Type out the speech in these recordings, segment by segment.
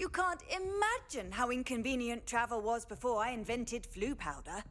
You can't imagine how inconvenient travel was before I invented flu powder.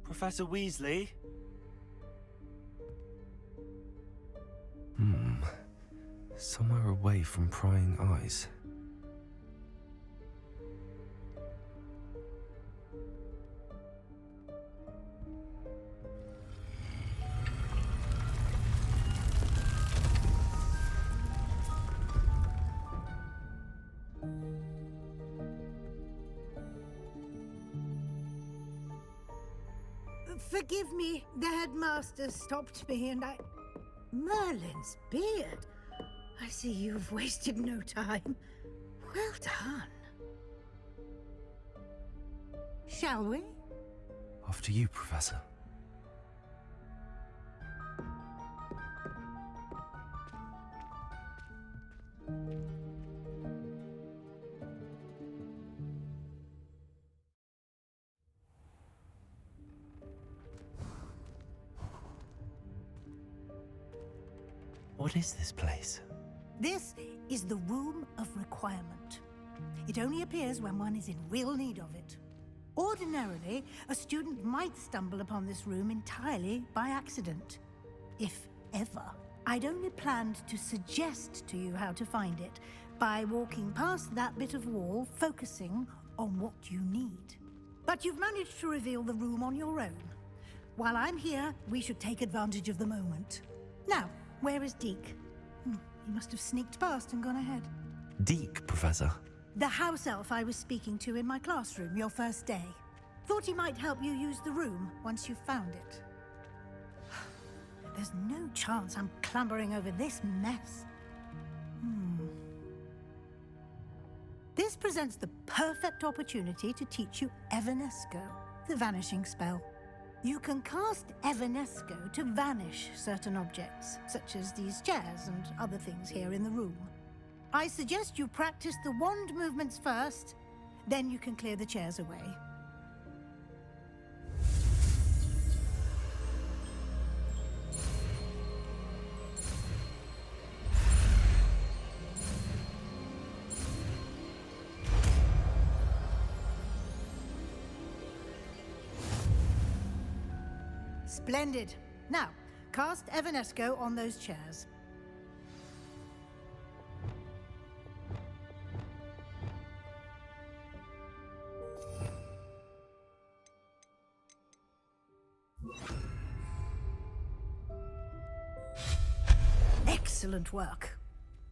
Professor Weasley? Somewhere away from prying eyes. Forgive me, the headmaster stopped me and I... Merlin's beard. I see you've wasted no time. Well done. Shall we? After you, Professor. What is this place? This is the Room of Requirement. It only appears when one is in real need of it. Ordinarily, a student might stumble upon this room entirely by accident, if ever. I'd only planned to suggest to you how to find it by walking past that bit of wall, focusing on what you need. But you've managed to reveal the room on your own. While I'm here, we should take advantage of the moment. Now, where is Deke? He must have sneaked past and gone ahead. Deke, Professor. The house elf I was speaking to in my classroom your first day. Thought he might help you use the room once you've found it. There's no chance I'm clambering over this mess. This presents the perfect opportunity to teach you Evanesco, the vanishing spell. You can cast Evanesco to vanish certain objects, such as these chairs and other things here in the room. I suggest you practice the wand movements first, then you can clear the chairs away. Splendid. Now, cast Evanesco on those chairs. Excellent work.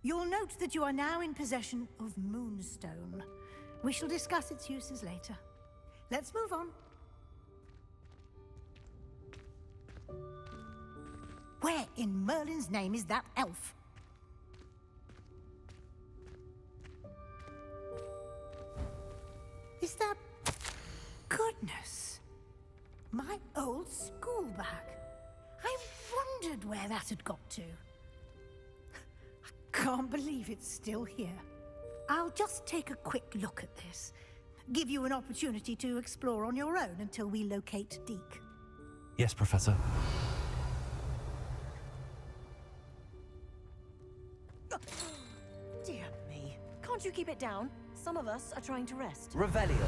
You'll note that you are now in possession of Moonstone. We shall discuss its uses later. Let's move on. Where in Merlin's name is that elf? Is that... Goodness! My old school bag. I wondered where that had got to. I can't believe it's still here. I'll just take a quick look at this. Give you an opportunity to explore on your own until we locate Deke. Yes, Professor. Dear me. Can't you keep it down? Some of us are trying to rest. Revelio.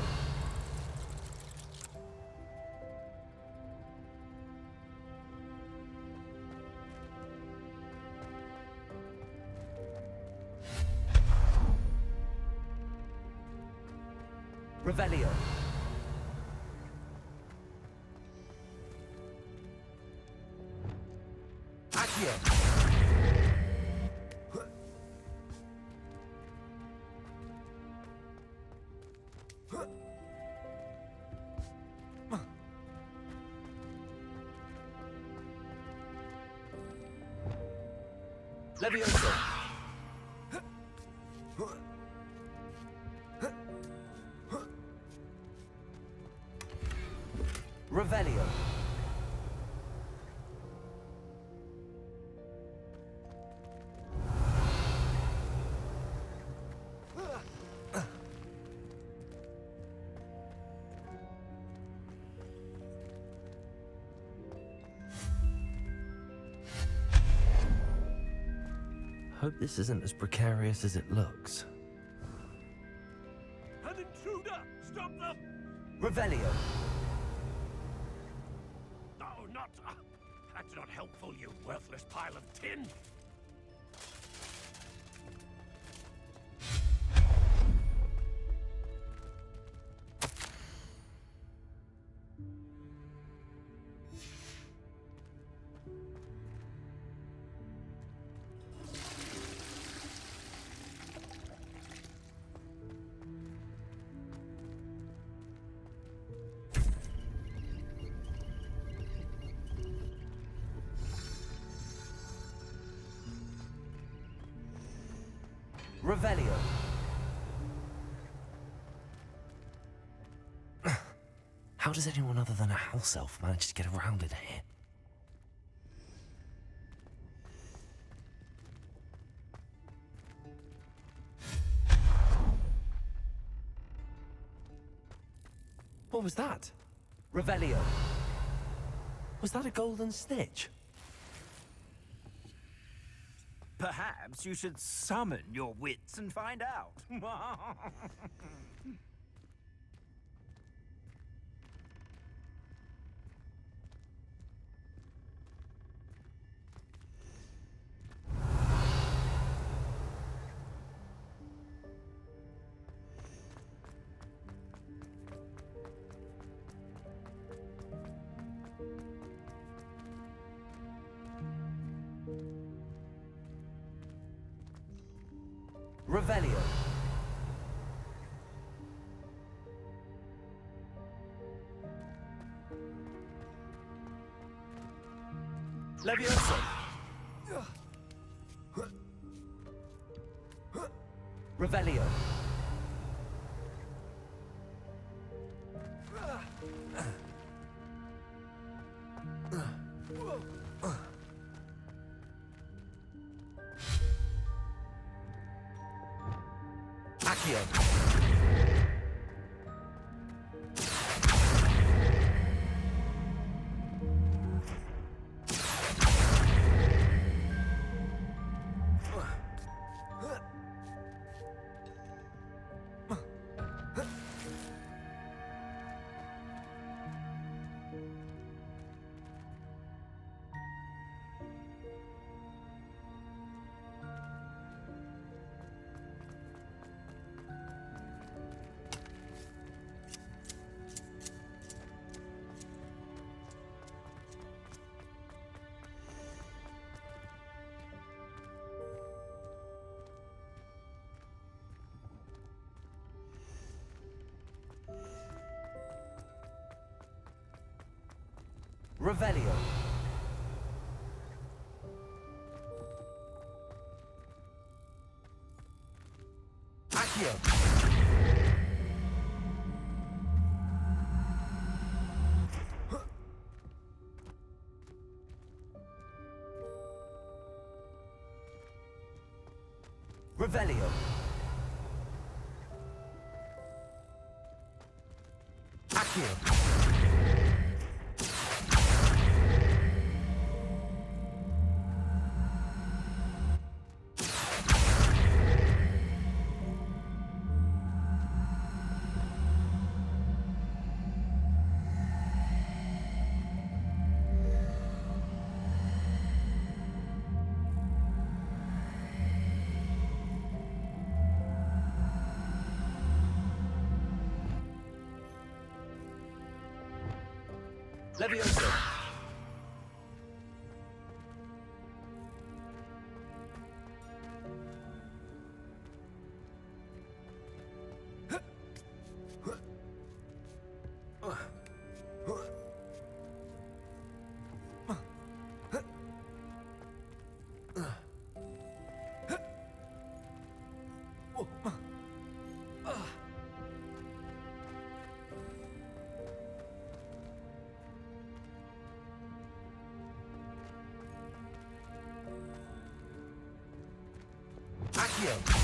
Revelio. Accio. Levioso. Revelio. Hope this isn't as precarious as it looks. An intruder! Stop them! Revelio. No, not... that's not helpful, you worthless pile of tin! Revelio. How does anyone other than a house elf manage to get around in here? What was that? Revelio. Was that a golden snitch? Perhaps you should summon your wits and find out. Revelio. Levioso. Revelio. Accio. Revelio. Accio. Revelio. Accio. Levioso. Accio.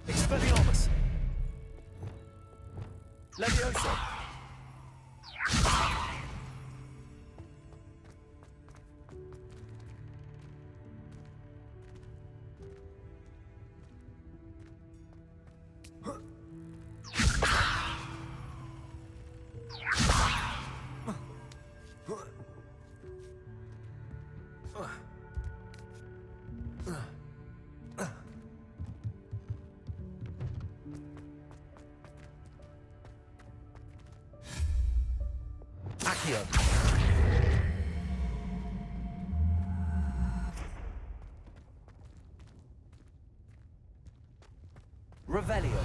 Expelliarmus! Levioso. Accio. Revelio.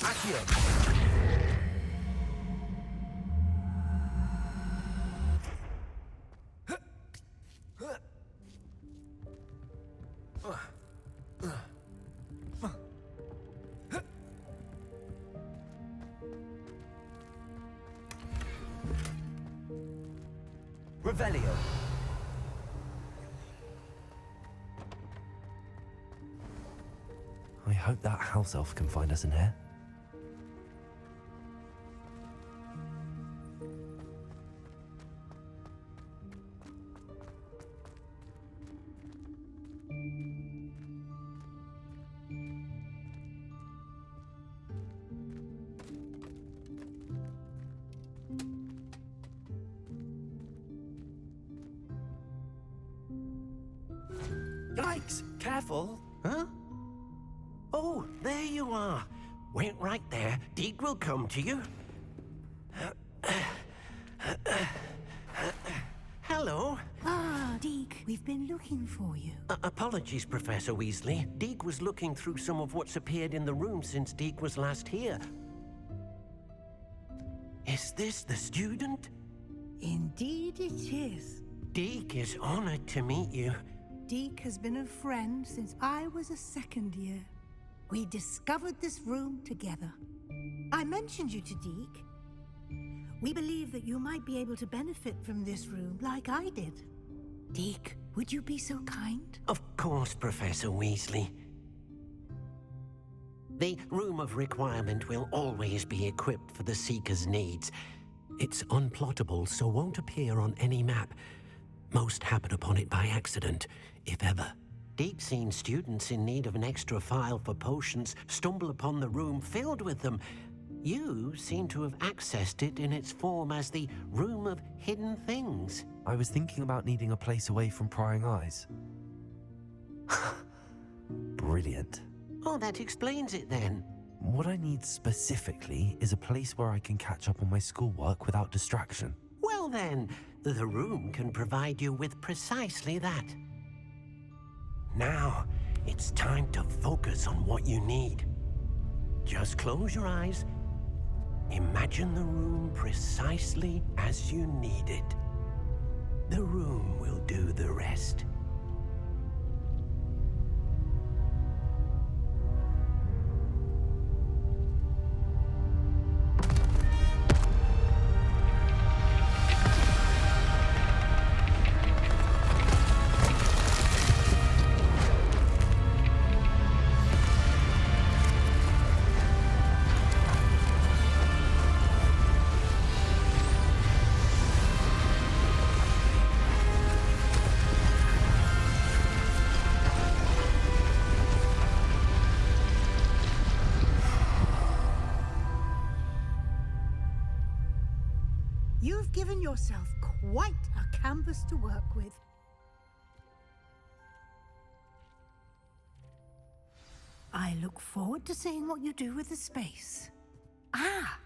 Accio. Revelio. I hope that house elf can find us in here. Yikes! Careful! Huh? Oh, there you are. Wait right there. Deke will come to you. Hello. Ah, Deke, we've been looking for you. Apologies, Professor Weasley. Deke was looking through some of what's appeared in the room since Deke was last here. Is this the student? Indeed it is. Deke is honored to meet you. Deke has been a friend since I was a second year. We discovered this room together. I mentioned you to Deke. We believe that you might be able to benefit from this room like I did. Deke, would you be so kind? Of course, Professor Weasley. The Room of Requirement will always be equipped for the Seeker's needs. It's unplottable, so won't appear on any map. Most happen upon it by accident, if ever. Deke's seen students in need of an extra file for potions stumble upon the room filled with them. You seem to have accessed it in its form as the Room of Hidden Things. I was thinking about needing a place away from prying eyes. Brilliant. Oh, that explains it then. What I need specifically is a place where I can catch up on my schoolwork without distraction. Well then, the room can provide you with precisely that. Now, it's time to focus on what you need. Just close your eyes. Imagine the room precisely as you need it. The room will do the rest. You've given yourself quite a canvas to work with. I look forward to seeing what you do with the space. Ah,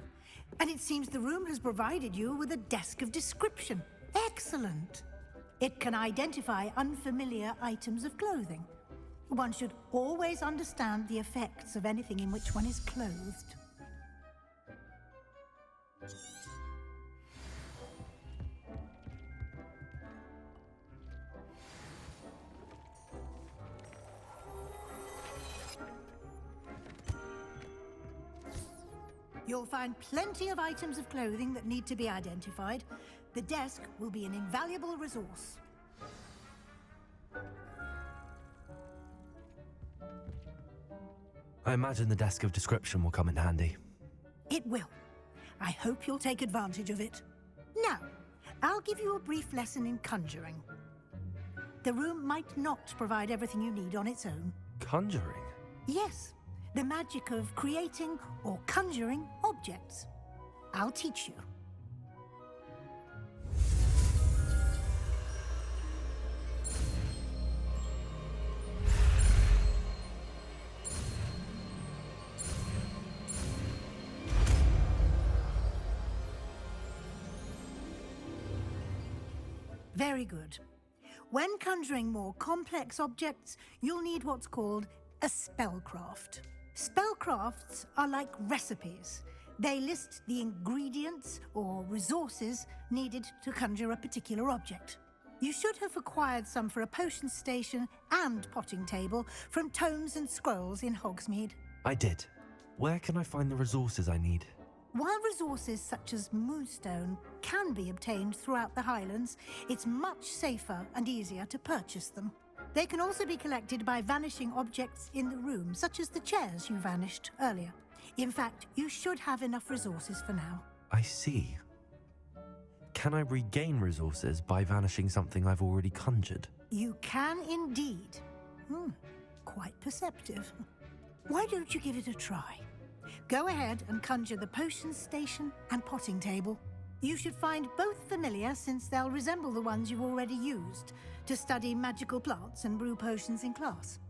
and it seems the room has provided you with a desk of description. Excellent. It can identify unfamiliar items of clothing. One should always understand the effects of anything in which one is clothed. You'll find plenty of items of clothing that need to be identified. The desk will be an invaluable resource. I imagine the desk of description will come in handy. It will. I hope you'll take advantage of it. Now, I'll give you a brief lesson in conjuring. The room might not provide everything you need on its own. Conjuring? Yes, the magic of creating or conjuring objects. I'll teach you. Very good. When conjuring more complex objects, you'll need what's called a spellcraft. Spellcrafts are like recipes. They list the ingredients or resources needed to conjure a particular object. You should have acquired some for a potion station and potting table from tomes and scrolls in Hogsmeade. I did. Where can I find the resources I need? While resources such as moonstone can be obtained throughout the Highlands, it's much safer and easier to purchase them. They can also be collected by vanishing objects in the room, such as the chairs you vanished earlier. In fact, you should have enough resources for now. I see. Can I regain resources by vanishing something I've already conjured? You can indeed. Quite perceptive. Why don't you give it a try? Go ahead and conjure the potion station and potting table. You should find both familiar, since they'll resemble the ones you've already used to study magical plants and brew potions in class.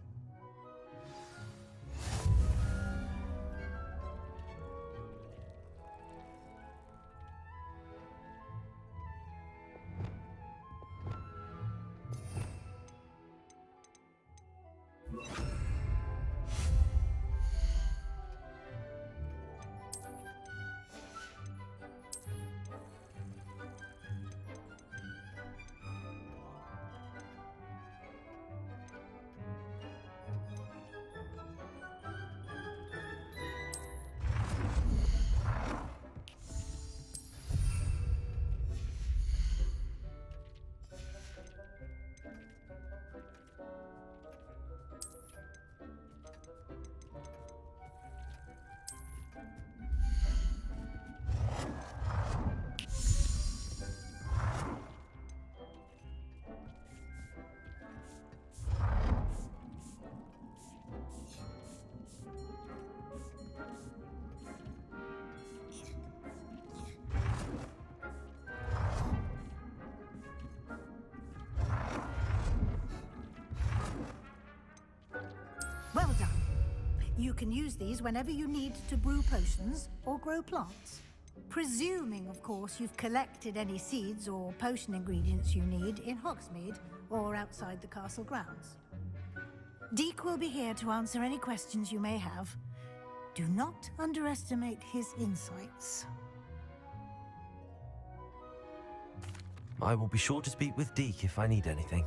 You can use these whenever you need to brew potions or grow plants. Presuming, of course, you've collected any seeds or potion ingredients you need in Hogsmeade or outside the castle grounds. Deke will be here to answer any questions you may have. Do not underestimate his insights. I will be sure to speak with Deke if I need anything.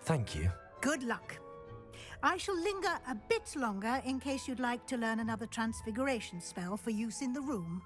Thank you. Good luck. I shall linger a bit longer in case you'd like to learn another transfiguration spell for use in the room.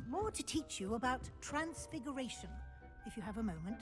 More to teach you about transfiguration, if you have a moment.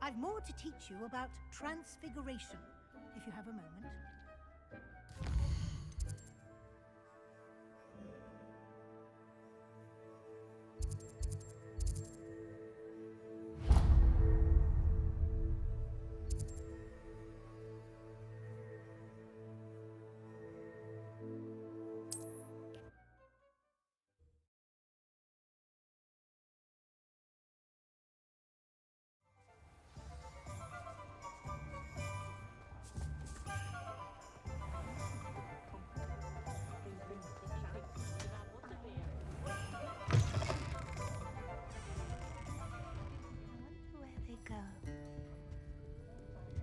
I've more to teach you about transfiguration, if you have a moment.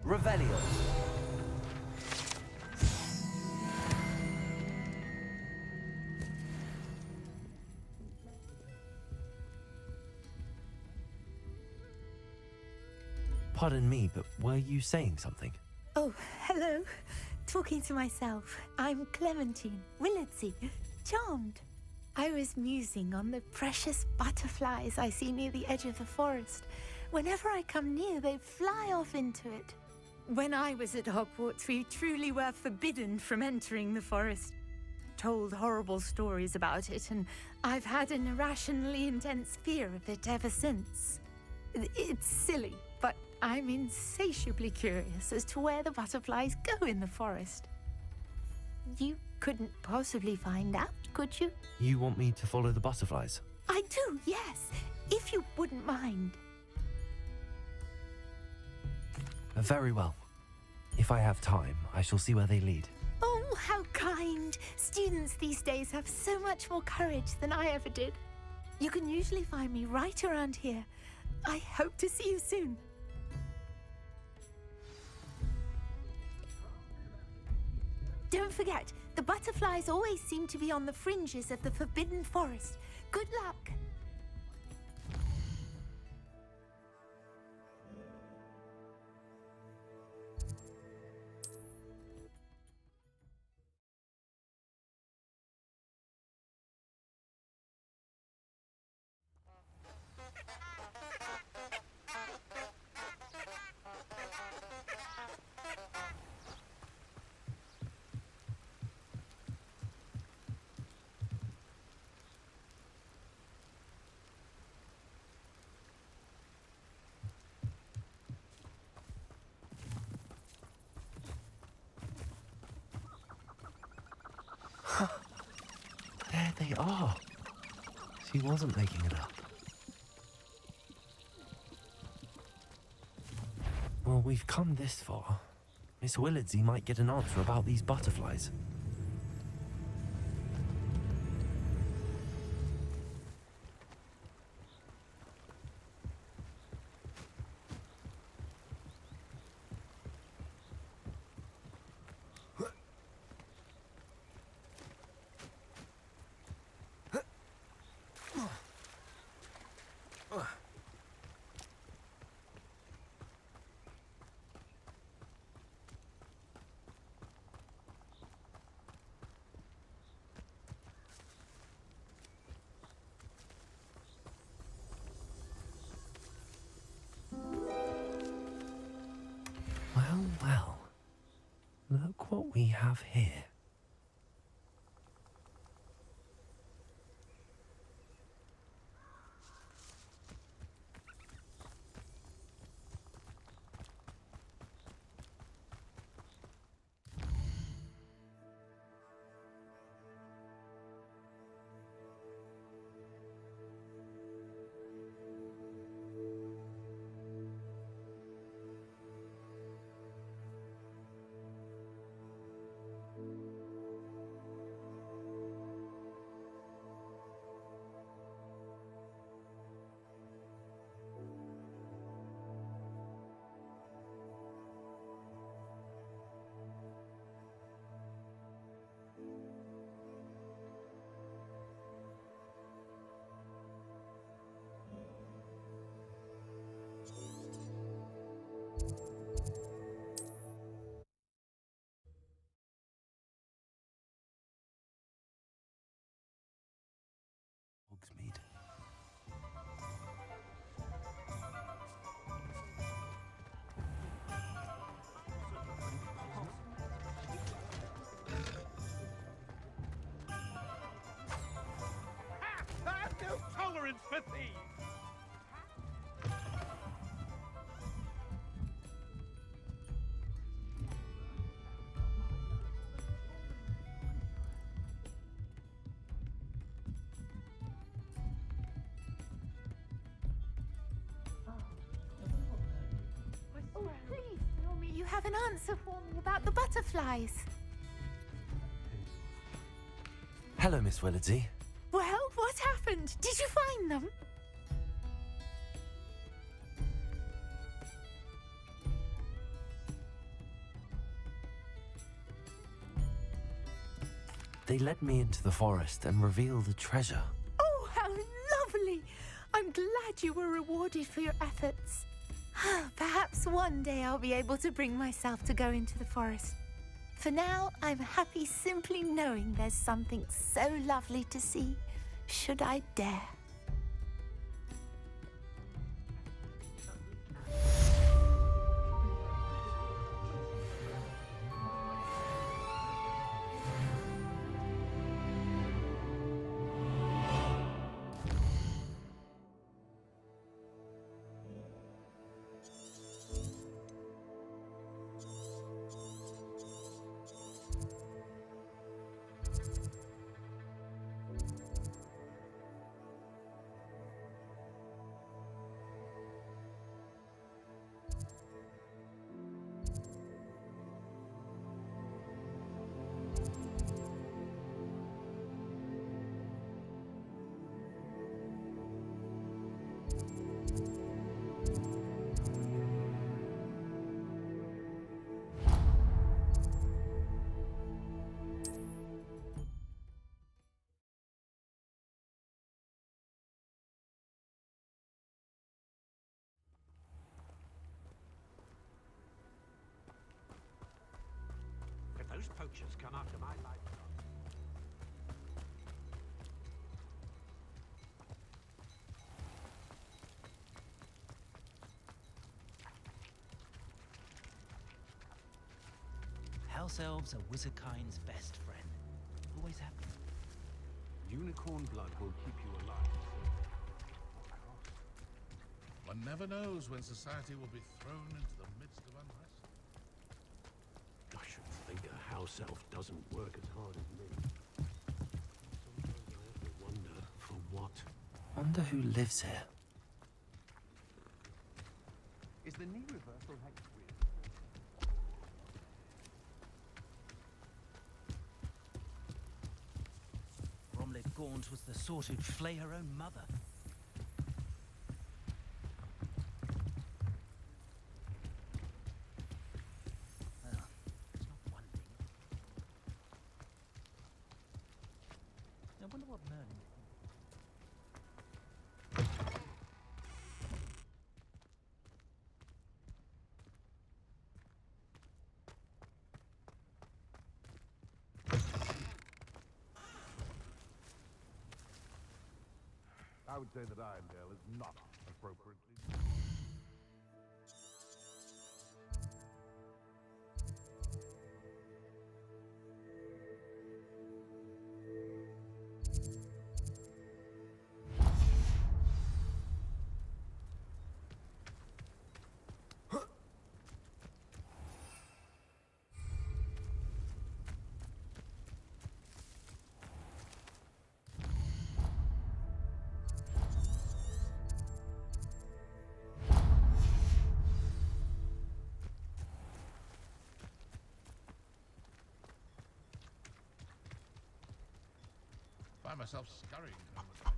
Revelio. Pardon me, but were you saying something? Oh, hello. Talking to myself. I'm Clementine, Willardsey, charmed. I was musing on the precious butterflies I see near the edge of the forest. Whenever I come near, they fly off into it. When I was at Hogwarts, we truly were forbidden from entering the forest. Told horrible stories about it, and I've had an irrationally intense fear of it ever since. It's silly, but I'm insatiably curious as to where the butterflies go in the forest. You couldn't possibly find out, could you? You want me to follow the butterflies? I do, yes, if you wouldn't mind. Very well. If I have time, I shall see where they lead. Oh, how kind. Students these days have so much more courage than I ever did. You can usually find me right around here. I hope to see you soon. Don't forget, the butterflies always seem to be on the fringes of the Forbidden Forest. Good luck! There they are. She wasn't making it up. Well, we've come this far. Miss Willardsey might get an answer about these butterflies. Well, well. Look what we have here. Hogsmeade. I have no tolerance for thieves! Oh, please tell me you have an answer for me about the butterflies. Hello, Miss Willardsey. Well, what happened? Did you find them? They led me into the forest and revealed a treasure. Oh, how lovely! I'm glad you were rewarded for your efforts. Perhaps one day I'll be able to bring myself to go into the forest. For now, I'm happy simply knowing there's something so lovely to see, should I dare. Those poachers come after my livestock. House elves are wizardkind's best friend. Always have been. Unicorn blood will keep you alive. One never knows when society will be thrown into the midst of unrest. I should think a house elf doesn't work as hard as me. Sometimes I have to wonder for what. Wonder who lives here. Is the knee reversal hex weird? Bromley Gaunt was the sort who'd flay her own mother. Well, it's not one thing. I wonder what Merlin thinks. I would say that Irondale is not appropriately. Find myself scurrying down the side.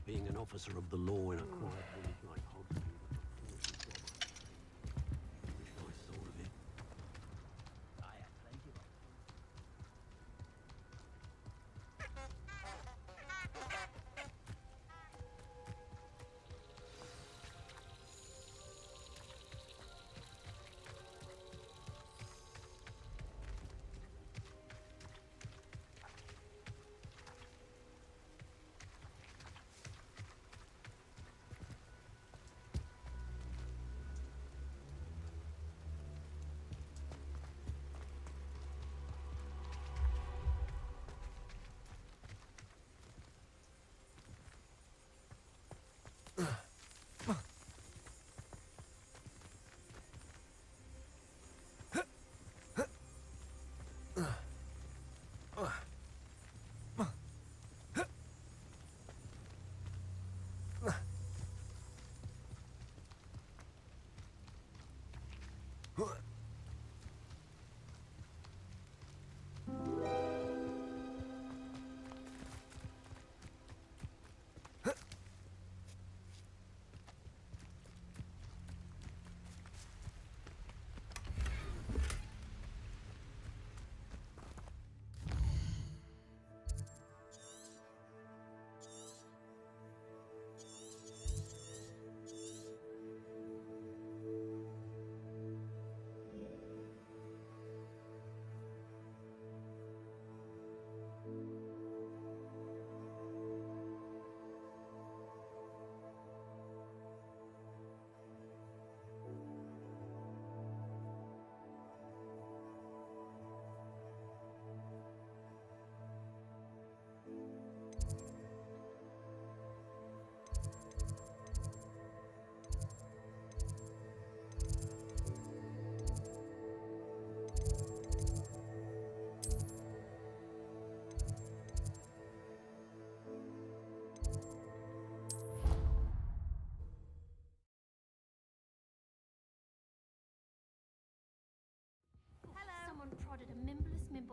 Being an officer of the law in a quiet village like Hogsmeade is a foolish job. I wish I thought of it. I had plenty of options.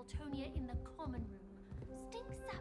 Boltonia in the common room. Stink sap